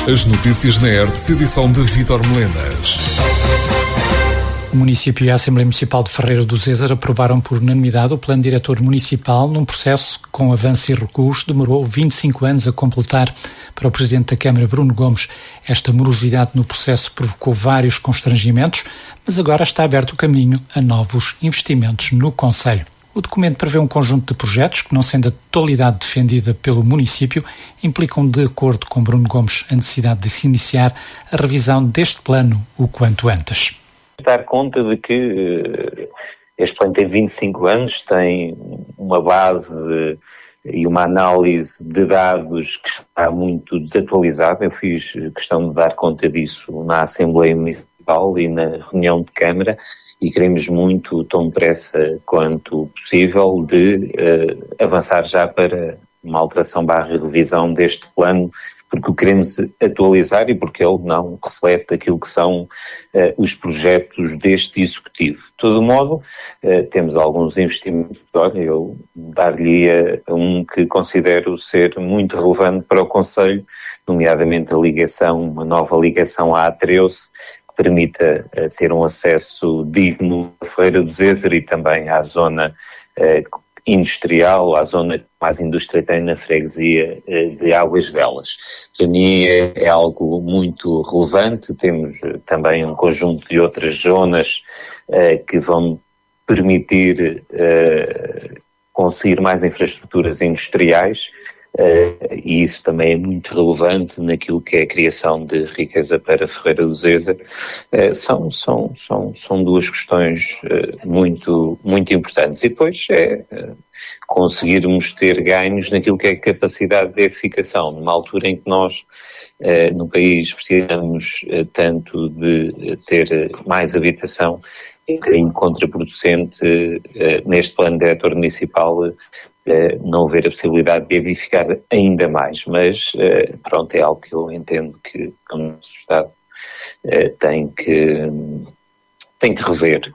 As notícias na Hertz, edição de Vítor Melenas. O município e a Assembleia Municipal de Ferreira do Zezer aprovaram por unanimidade o plano diretor municipal num processo que, com avanço e recuos, demorou 25 anos a completar. Para o Presidente da Câmara, Bruno Gomes, esta morosidade no processo provocou vários constrangimentos, mas agora está aberto o caminho a novos investimentos no concelho. O documento prevê um conjunto de projetos que, não sendo a totalidade defendida pelo município, implicam, de acordo com Bruno Gomes, a necessidade de se iniciar a revisão deste plano o quanto antes. Dar conta de que este plano tem 25 anos, tem uma base e uma análise de dados que está muito desatualizada. Eu fiz questão de dar conta disso na Assembleia Municipal e na reunião de Câmara, e queremos muito, tão depressa quanto possível, de avançar já para uma alteração / revisão deste plano, porque o queremos atualizar e porque ele não reflete aquilo que são os projetos deste Executivo. De todo modo, temos alguns investimentos, eu dar-lhe um que considero ser muito relevante para o concelho, nomeadamente a ligação, uma nova ligação à A13, que permita ter um acesso digno à Ferreira do Zezer e também à zona industrial, à zona que mais indústria tem na freguesia de Águas Belas. Para mim é algo muito relevante. Temos também um conjunto de outras zonas que vão permitir conseguir mais infraestruturas industriais, e isso também é muito relevante naquilo que é a criação de riqueza para Ferreira do Zezer. São duas questões muito importantes. E depois conseguirmos ter ganhos naquilo que é a capacidade de edificação, numa altura em que nós no país precisamos tanto de ter mais habitação. É um bocadinho contraproducente neste plano diretor municipal não haver a possibilidade de edificar ainda mais, mas pronto, é algo que eu entendo que o nosso Estado tem que rever,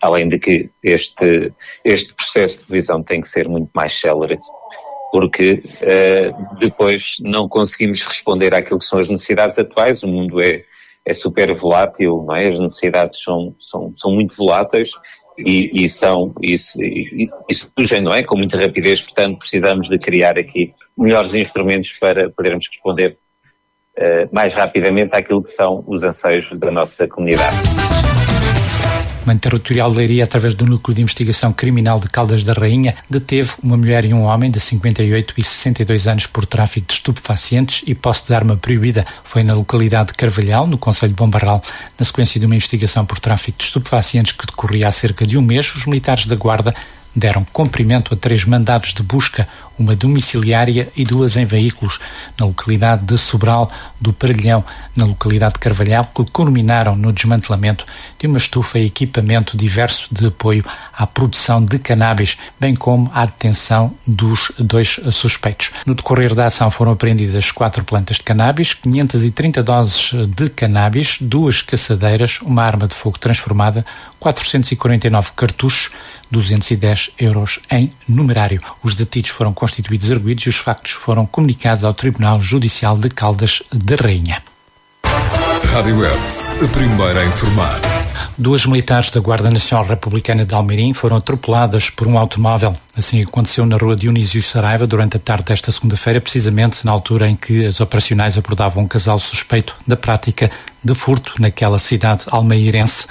além de que este processo de revisão tem que ser muito mais célere, porque depois não conseguimos responder àquilo que são as necessidades atuais. O mundo é super volátil, não é? As necessidades são muito voláteis e surgem, não é? Com muita rapidez, portanto precisamos de criar aqui melhores instrumentos para podermos responder mais rapidamente àquilo que são os anseios da nossa comunidade. O Comando Territorial de Leiria, através do Núcleo de Investigação Criminal de Caldas da Rainha, deteve uma mulher e um homem de 58 e 62 anos por tráfico de estupefacientes e posse de arma proibida. Foi na localidade de Carvalhal, no concelho de Bombarral. Na sequência de uma investigação por tráfico de estupefacientes que decorria há cerca de um mês, os militares da Guarda deram cumprimento a 3 mandados de busca, uma domiciliária e 2 em veículos, na localidade de Sobral do Parelhão, na localidade de Carvalhal, que culminaram no desmantelamento de uma estufa e equipamento diverso de apoio à produção de cannabis, bem como à detenção dos 2 suspeitos. No decorrer da ação foram apreendidas 4 plantas de cannabis, 530 doses de cannabis, 2 caçadeiras, uma arma de fogo transformada, 449 cartuchos, 210 euros em numerário. Os detidos foram constituídos arguidos e os factos foram comunicados ao Tribunal Judicial de Caldas da Rainha. Rádio Hertz, a primeira a informar. 2 militares da Guarda Nacional Republicana de Almeirim foram atropeladas por um automóvel. Assim aconteceu na rua Dionísio Saraiva durante a tarde desta segunda-feira, precisamente na altura em que as operacionais abordavam um casal suspeito da prática de furto naquela cidade almeirense.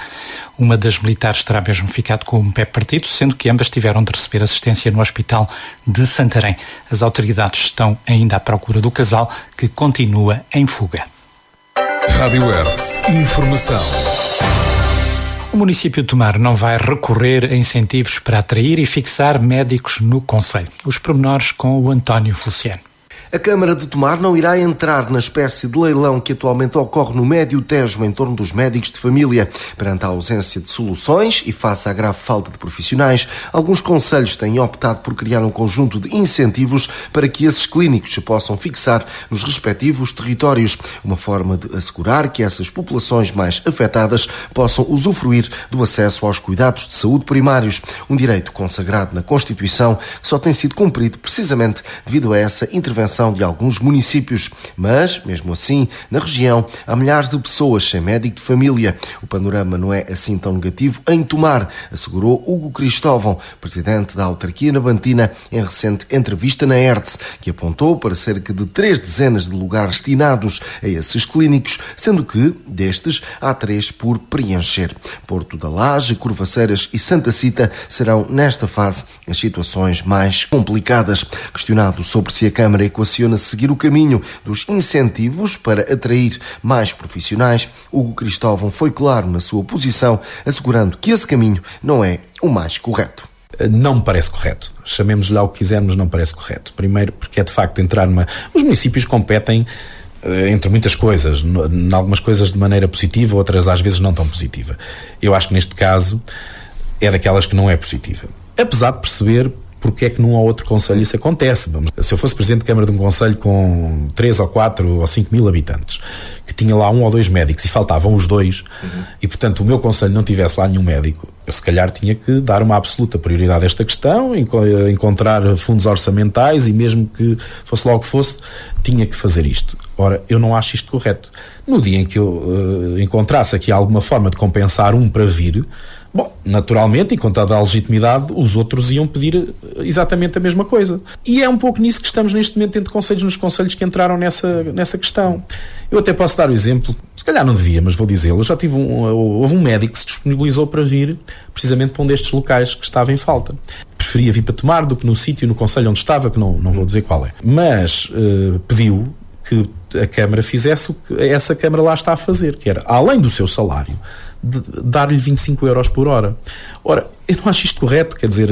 Uma das militares terá mesmo ficado com um pé partido, sendo que ambas tiveram de receber assistência no hospital de Santarém. As autoridades estão ainda à procura do casal, que continua em fuga. Rádio Hertz, informação. O município de Tomar não vai recorrer a incentivos para atrair e fixar médicos no concelho. Os pormenores com o António Feliciano. A Câmara de Tomar não irá entrar na espécie de leilão que atualmente ocorre no Médio Tejo em torno dos médicos de família. Perante a ausência de soluções e face à grave falta de profissionais, alguns concelhos têm optado por criar um conjunto de incentivos para que esses clínicos se possam fixar nos respectivos territórios. Uma forma de assegurar que essas populações mais afetadas possam usufruir do acesso aos cuidados de saúde primários. Um direito consagrado na Constituição que só tem sido cumprido precisamente devido a essa intervenção exceção de alguns municípios. Mas, mesmo assim, na região, há milhares de pessoas sem médico de família. O panorama não é assim tão negativo em Tomar, assegurou Hugo Cristóvão, presidente da autarquia nabantina, em recente entrevista na Hertz, que apontou para cerca de 3 dezenas de lugares destinados a esses clínicos, sendo que, destes, há 3 por preencher. Porto da Laje, Curvaceiras e Santa Cita serão, nesta fase, as situações mais complicadas. Questionado sobre se a Câmara equaciona seguir o caminho dos incentivos para atrair mais profissionais, Hugo Cristóvão foi claro na sua posição, assegurando que esse caminho não é o mais correto. Não me parece correto. Chamemos-lhe lá o que quisermos, não me parece correto. Primeiro, porque é de facto entrar Os municípios competem entre muitas coisas, em algumas coisas de maneira positiva, outras às vezes não tão positiva. Eu acho que neste caso é daquelas que não é positiva. Apesar de perceber porque é que num ou outro concelho isso acontece. Se eu fosse presidente de Câmara de um concelho com 3 ou 4 ou 5 mil habitantes, que tinha lá 1 ou 2 médicos e faltavam os 2, e portanto o meu concelho não tivesse lá nenhum médico, eu se calhar tinha que dar uma absoluta prioridade a esta questão, encontrar fundos orçamentais e mesmo que fosse lá o que fosse, tinha que fazer isto. Ora, eu não acho isto correto. No dia em que eu encontrasse aqui alguma forma de compensar um para vir, bom, naturalmente, e com toda a legitimidade, os outros iam pedir exatamente a mesma coisa. E é um pouco nisso que estamos neste momento entre concelhos, nos concelhos que entraram nessa questão. Eu até posso dar o exemplo, se calhar não devia, mas vou dizê-lo. Eu já houve um médico que se disponibilizou para vir precisamente para um destes locais que estava em falta. Preferia vir para Tomar do que no sítio, no concelho onde estava, que não vou dizer qual é. Mas pediu que a Câmara fizesse o que essa Câmara lá está a fazer, que era, além do seu salário, dar-lhe 25 euros por hora. Ora, eu não acho isto correto, quer dizer,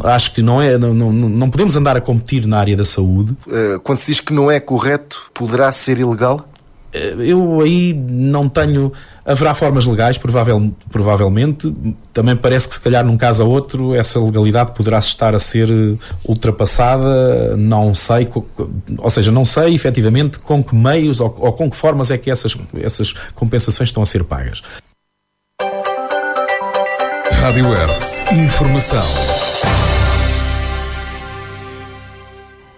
acho que não podemos andar a competir na área da saúde. Quando se diz que não é correto, poderá ser ilegal? Eu aí não tenho... Haverá formas legais, provavelmente. Também parece que se calhar num caso ou outro essa legalidade poderá estar a ser ultrapassada, não sei, ou seja, não sei efetivamente com que meios ou com que formas é que essas compensações estão a ser pagas. Rádio Hertz. Informação.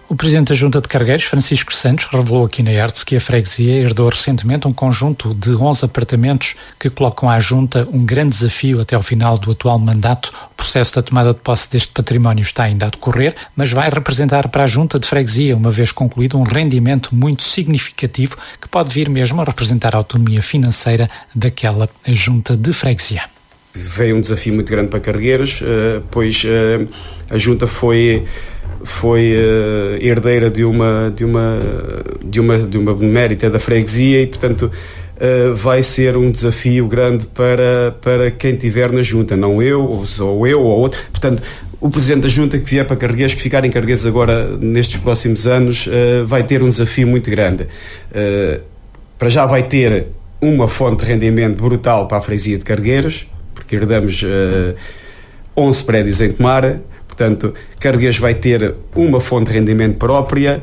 O Presidente da Junta de Cargueiros, Francisco Santos, revelou aqui na Hertz que a freguesia herdou recentemente um conjunto de 11 apartamentos que colocam à Junta um grande desafio até ao final do atual mandato. O processo da tomada de posse deste património está ainda a decorrer, mas vai representar para a Junta de Freguesia, uma vez concluído, um rendimento muito significativo que pode vir mesmo a representar a autonomia financeira daquela Junta de Freguesia. Veio um desafio muito grande para Cargueiros, pois a Junta foi herdeira de uma benemérita da freguesia e, portanto, vai ser um desafio grande para quem estiver na Junta, não eu, ou outro. Portanto, o Presidente da Junta que vier para Cargueiros, que ficar em Cargueiros agora nestes próximos anos, vai ter um desafio muito grande. Para já vai ter uma fonte de rendimento brutal para a freguesia de Cargueiros, porque herdamos 11 prédios em Tomar. Portanto, Cargueiros vai ter uma fonte de rendimento própria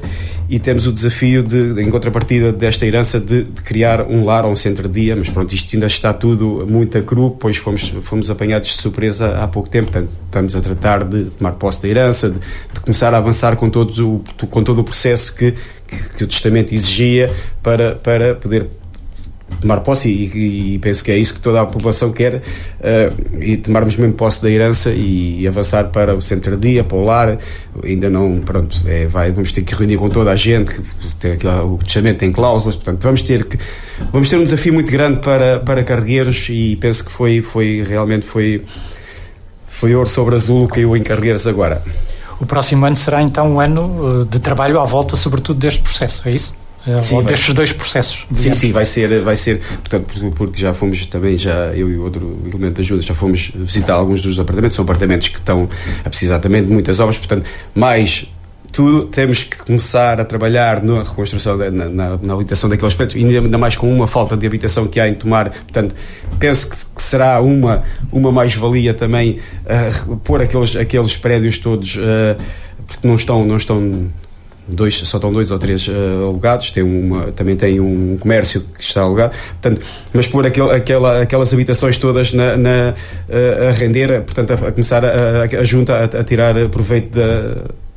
e temos o desafio em contrapartida desta herança, de criar um lar ou um centro de dia, mas pronto, isto ainda está tudo muito a cru, pois fomos apanhados de surpresa há pouco tempo, portanto, estamos a tratar de tomar posse da herança, de começar a avançar com todo o processo que o testamento exigia para poder tomar posse e penso que é isso que toda a população quer, e tomarmos mesmo posse da herança e avançar para o centro de dia, para o lar. Ainda não, pronto, vamos ter que reunir com toda a gente, o testamento tem cláusulas, portanto vamos ter um desafio muito grande para Cargueiros e penso que realmente foi ouro sobre azul que caiu em Cargueiros agora. O próximo ano será então um ano de trabalho à volta sobretudo deste processo, é isso? Sim, ou destes dois processos. Sim, vai ser, portanto, porque já fomos também, eu e o outro elemento de ajuda, já fomos visitar alguns dos apartamentos, são apartamentos que estão a precisar também de muitas obras, portanto, mais tudo, temos que começar a trabalhar na reconstrução, na habitação daqueles prédios, ainda mais com uma falta de habitação que há em Tomar, portanto, penso que será uma mais-valia também pôr aqueles prédios todos, porque não estão só estão 2 ou 3 alugados, também tem um comércio que está alugado, portanto, mas pôr aquelas habitações todas a render, portanto, a começar a Junta a tirar proveito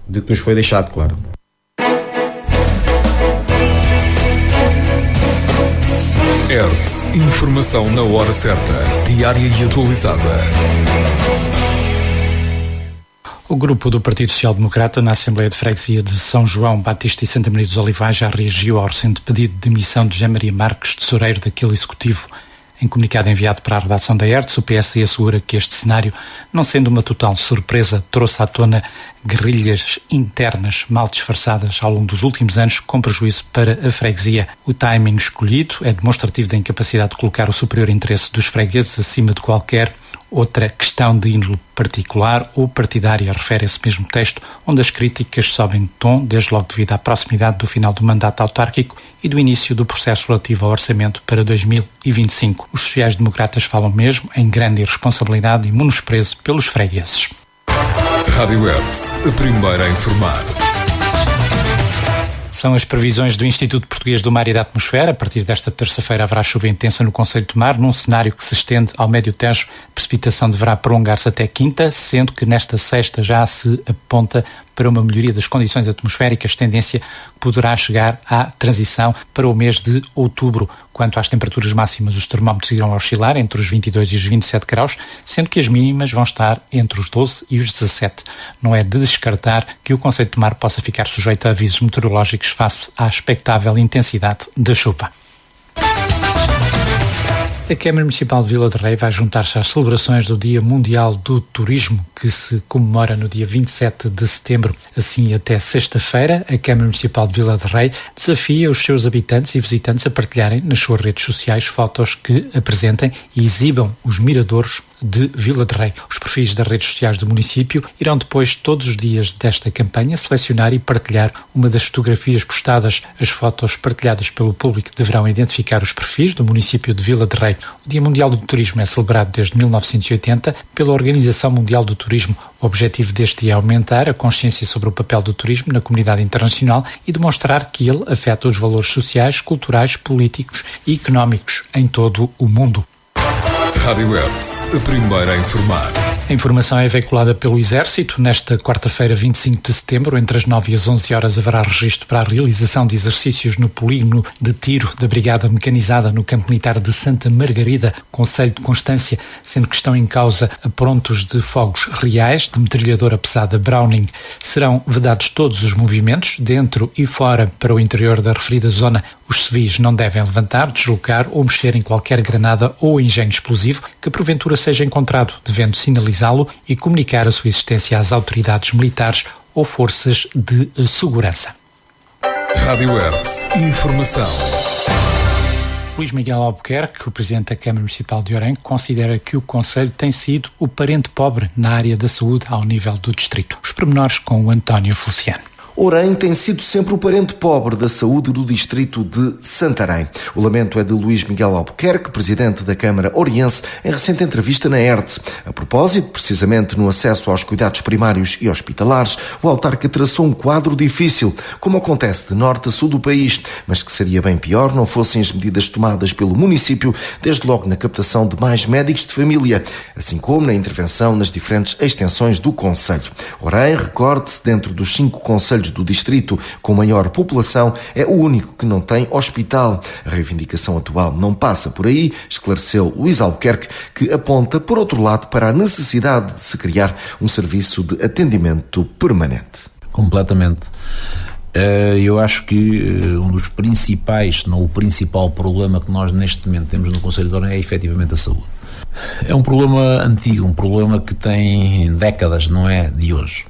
de que nos foi deixado, claro. Hertz, informação na hora certa, diária e atualizada. O grupo do Partido Social Democrata na Assembleia de Freguesia de São João Batista e Santa Maria dos Olivais já reagiu ao recente pedido de demissão de José Maria Marques, tesoureiro daquele executivo. Em comunicado enviado para a redação da Hertz, o PSD assegura que este cenário, não sendo uma total surpresa, trouxe à tona guerrilhas internas mal disfarçadas ao longo dos últimos anos, com prejuízo para a freguesia. O timing escolhido é demonstrativo da incapacidade de colocar o superior interesse dos fregueses acima de qualquer outra questão de índole particular ou partidária, refere esse mesmo texto, onde as críticas sobem de tom, desde logo devido à proximidade do final do mandato autárquico e do início do processo relativo ao orçamento para 2025. Os sociais-democratas falam mesmo em grande irresponsabilidade e menosprezo pelos fregueses. Rádio Hertz, a primeira a informar. São as previsões do Instituto Português do Mar e da Atmosfera. A partir desta terça-feira haverá chuva intensa no concelho de Tomar, num cenário que se estende ao Médio Tejo. A precipitação deverá prolongar-se até quinta, sendo que nesta sexta já se aponta para uma melhoria das condições atmosféricas, tendência que poderá chegar à transição para o mês de outubro. Quanto às temperaturas máximas, os termómetros irão oscilar entre os 22 e os 27 graus, sendo que as mínimas vão estar entre os 12 e os 17. Não é de descartar que o concelho de Tomar possa ficar sujeito a avisos meteorológicos face à expectável intensidade da chuva. A Câmara Municipal de Vila de Rei vai juntar-se às celebrações do Dia Mundial do Turismo, que se comemora no dia 27 de setembro. Assim, até sexta-feira, a Câmara Municipal de Vila de Rei desafia os seus habitantes e visitantes a partilharem nas suas redes sociais fotos que apresentem e exibam os miradouros de Vila de Rei. Os perfis das redes sociais do município irão depois, todos os dias desta campanha, selecionar e partilhar uma das fotografias postadas. As fotos partilhadas pelo público deverão identificar os perfis do município de Vila de Rei. O Dia Mundial do Turismo é celebrado desde 1980 pela Organização Mundial do Turismo. O objetivo deste dia é aumentar a consciência sobre o papel do turismo na comunidade internacional e demonstrar que ele afeta os valores sociais, culturais, políticos e económicos em todo o mundo. Rádio Hertz, a primeira a informar. A informação é veiculada pelo Exército. Nesta quarta-feira, 25 de setembro, entre as 9 e as 11 horas, haverá registro para a realização de exercícios no polígono de tiro da Brigada Mecanizada no Campo Militar de Santa Margarida, concelho de Constância, sendo que estão em causa aprontos de fogos reais de metralhadora pesada Browning. Serão vedados todos os movimentos, dentro e fora, para o interior da referida zona. Os civis não devem levantar, deslocar ou mexer em qualquer granada ou engenho explosivo que porventura seja encontrado, devendo sinalizá-lo e comunicar a sua existência às autoridades militares ou forças de segurança. Rádio Hertz, informação. Luís Miguel Albuquerque, o Presidente da Câmara Municipal de Orem, considera que o concelho tem sido o parente pobre na área da saúde ao nível do distrito. Os pormenores com o António Feliciano. Orem tem sido sempre o parente pobre da saúde do distrito de Santarém. O lamento é de Luís Miguel Albuquerque, presidente da Câmara Oriense, em recente entrevista na Hertz. A propósito, precisamente no acesso aos cuidados primários e hospitalares, o autarca traçou um quadro difícil, como acontece de norte a sul do país, mas que seria bem pior não fossem as medidas tomadas pelo município, desde logo na captação de mais médicos de família, assim como na intervenção nas diferentes extensões do concelho. Orem, recorde-se, dentro dos 5 concelhos do distrito com maior população, é o único que não tem hospital. A reivindicação atual não passa por aí, esclareceu Luís Albuquerque, que aponta, por outro lado, para a necessidade de se criar um serviço de atendimento permanente. Completamente. Eu acho que um dos principais, se não o principal problema que nós neste momento temos no Concelho de Orem é efetivamente a saúde. É um problema antigo, um problema que tem décadas, não é de hoje.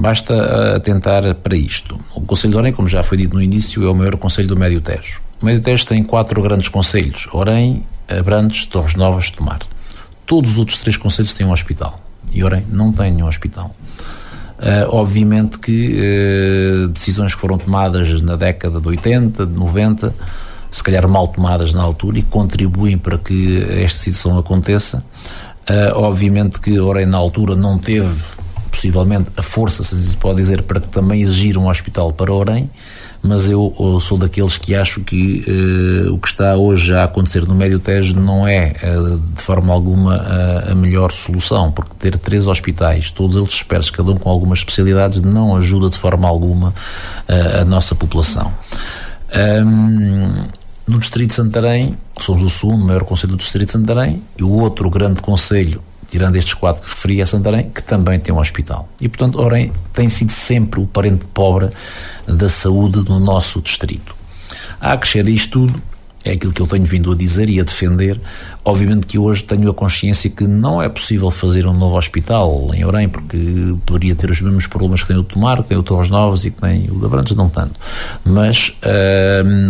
Basta atentar para isto. O Concelho de Orem, como já foi dito no início, é o maior concelho do Médio Tejo. O Médio Tejo tem 4 grandes concelhos: Orem, Abrantes, Torres Novas, Tomar. Todos os outros 3 concelhos têm um hospital. E Orem não tem nenhum hospital. Obviamente que decisões que foram tomadas na década de 80, de 90, se calhar mal tomadas na altura, e contribuem para que esta situação aconteça. Obviamente que Orem na altura não teve possivelmente a força, se pode dizer, para também exigir um hospital para Orem, mas eu sou daqueles que acho que o que está hoje a acontecer no Médio Tejo não é de forma alguma a melhor solução, porque ter 3 hospitais, todos eles dispersos, cada um com algumas especialidades, não ajuda de forma alguma a nossa população. No Distrito de Santarém, somos o segundo maior concelho do Distrito de Santarém, e o outro grande concelho, tirando estes 4 que referi, é Santarém, que também tem um hospital. E, portanto, Orem tem sido sempre o parente pobre da saúde no nosso distrito. A acrescer a isto tudo, é aquilo que eu tenho vindo a dizer e a defender. Obviamente que hoje tenho a consciência que não é possível fazer um novo hospital em Orem, porque poderia ter os mesmos problemas que tem o Tomar, que tem o Torres Novas e que tem o de Abrantes, não tanto. Mas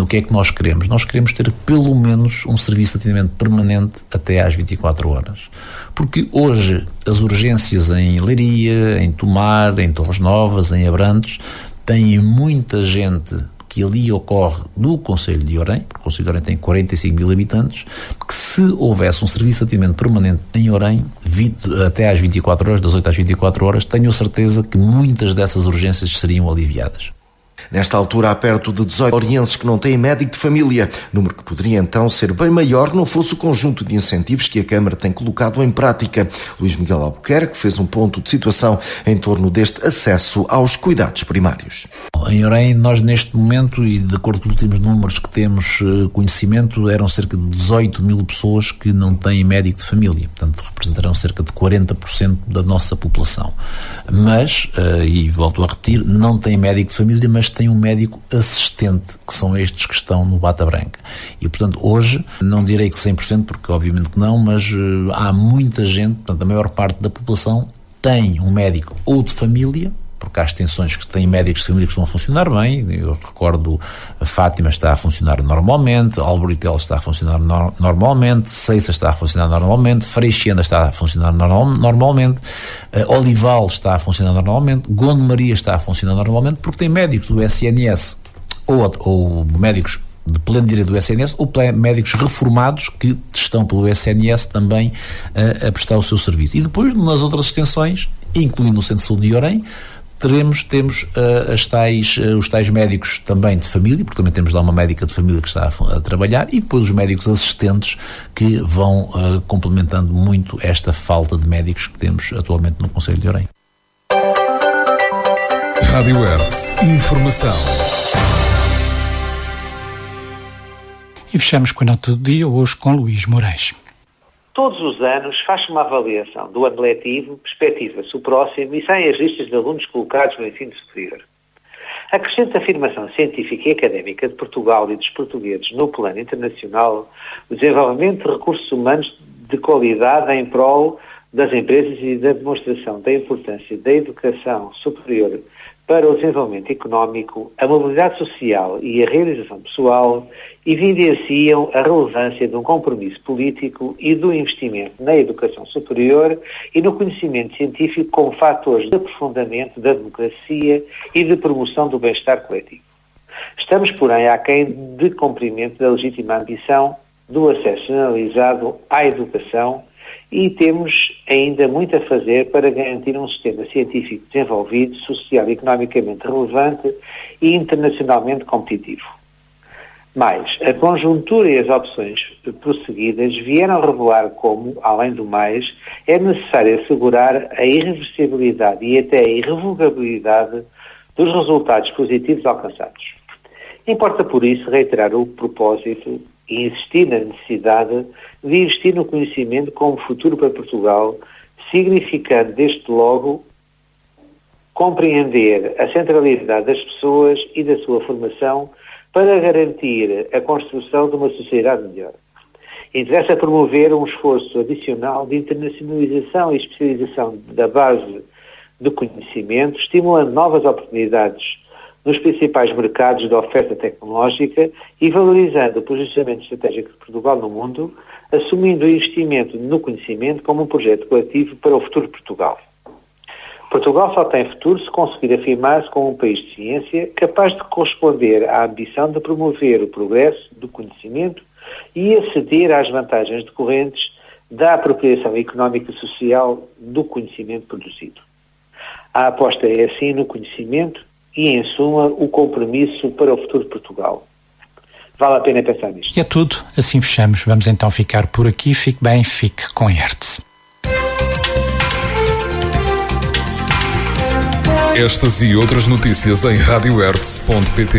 o que é que nós queremos? Nós queremos ter pelo menos um serviço de atendimento permanente até às 24 horas. Porque hoje as urgências em Leiria, em Tomar, em Torres Novas, em Abrantes, têm muita gente que ali ocorre do Concelho de Orem, porque o Concelho de Orem tem 45 mil habitantes, que se houvesse um serviço de atendimento permanente em Orem, até às 24 horas, das 8 às 24 horas, tenho a certeza que muitas dessas urgências seriam aliviadas. Nesta altura, há perto de 18 orienses que não têm médico de família, número que poderia então ser bem maior não fosse o conjunto de incentivos que a Câmara tem colocado em prática. Luís Miguel Albuquerque fez um ponto de situação em torno deste acesso aos cuidados primários. Em Orem, nós neste momento, e de acordo com os últimos números que temos conhecimento, eram cerca de 18 mil pessoas que não têm médico de família, portanto representarão cerca de 40% da nossa população. Mas, e volto a repetir, não têm médico de família, mas tem um médico assistente, que são estes que estão no Bata Branca. E, portanto, hoje, não direi que 100%, porque obviamente que não, mas há muita gente, portanto, a maior parte da população tem um médico ou de família, porque há extensões que têm médicos de família que estão a funcionar bem. Eu recordo, a Fátima está a funcionar normalmente, Alboritel está a funcionar normalmente, Ceiça está a funcionar normalmente, Freixenda está a funcionar normalmente, Olival está a funcionar normalmente, Gondo Maria está a funcionar normalmente, porque tem médicos do SNS ou médicos de pleno direito do SNS ou médicos reformados que estão pelo SNS também a prestar o seu serviço. E depois, nas outras extensões, incluindo no Centro de Saúde de Orem, temos os tais médicos também de família, porque também temos lá uma médica de família que está a trabalhar, e depois os médicos assistentes que vão complementando muito esta falta de médicos que temos atualmente no Concelho de Orem. Rádio Hertz. Informação. E fechamos com a nota do dia, hoje com Luís Moraes. Todos os anos faz-se uma avaliação do ano letivo, perspectiva-se o próximo e saem as listas de alunos colocados no ensino superior. A crescente afirmação científica e académica de Portugal e dos portugueses no plano internacional, o desenvolvimento de recursos humanos de qualidade em prol das empresas e da demonstração da importância da educação superior para o desenvolvimento económico, a mobilidade social e a realização pessoal evidenciam a relevância de um compromisso político e do investimento na educação superior e no conhecimento científico como fatores de aprofundamento da democracia e de promoção do bem-estar coletivo. Estamos, porém, aquém de cumprimento da legítima ambição do acesso generalizado à educação e temos ainda muito a fazer para garantir um sistema científico desenvolvido, social e economicamente relevante e internacionalmente competitivo. Mas a conjuntura e as opções prosseguidas vieram revelar como, além do mais, é necessário assegurar a irreversibilidade e até a irrevogabilidade dos resultados positivos alcançados. Importa, por isso, reiterar o propósito e insistir na necessidade de investir no conhecimento como futuro para Portugal, significando desde logo compreender a centralidade das pessoas e da sua formação para garantir a construção de uma sociedade melhor. Interessa promover um esforço adicional de internacionalização e especialização da base do conhecimento, estimulando novas oportunidades nos principais mercados da oferta tecnológica e valorizando o posicionamento estratégico de Portugal no mundo, assumindo o investimento no conhecimento como um projeto coletivo para o futuro de Portugal. Portugal só tem futuro se conseguir afirmar-se como um país de ciência capaz de corresponder à ambição de promover o progresso do conhecimento e aceder às vantagens decorrentes da apropriação económica e social do conhecimento produzido. A aposta é, assim, no conhecimento e, em suma, o compromisso para o futuro de Portugal. Vale a pena pensar nisto. E é tudo, assim fechamos. Vamos então ficar por aqui. Fique bem, fique com Hertz. Estas e outras notícias em radiohertz.pt.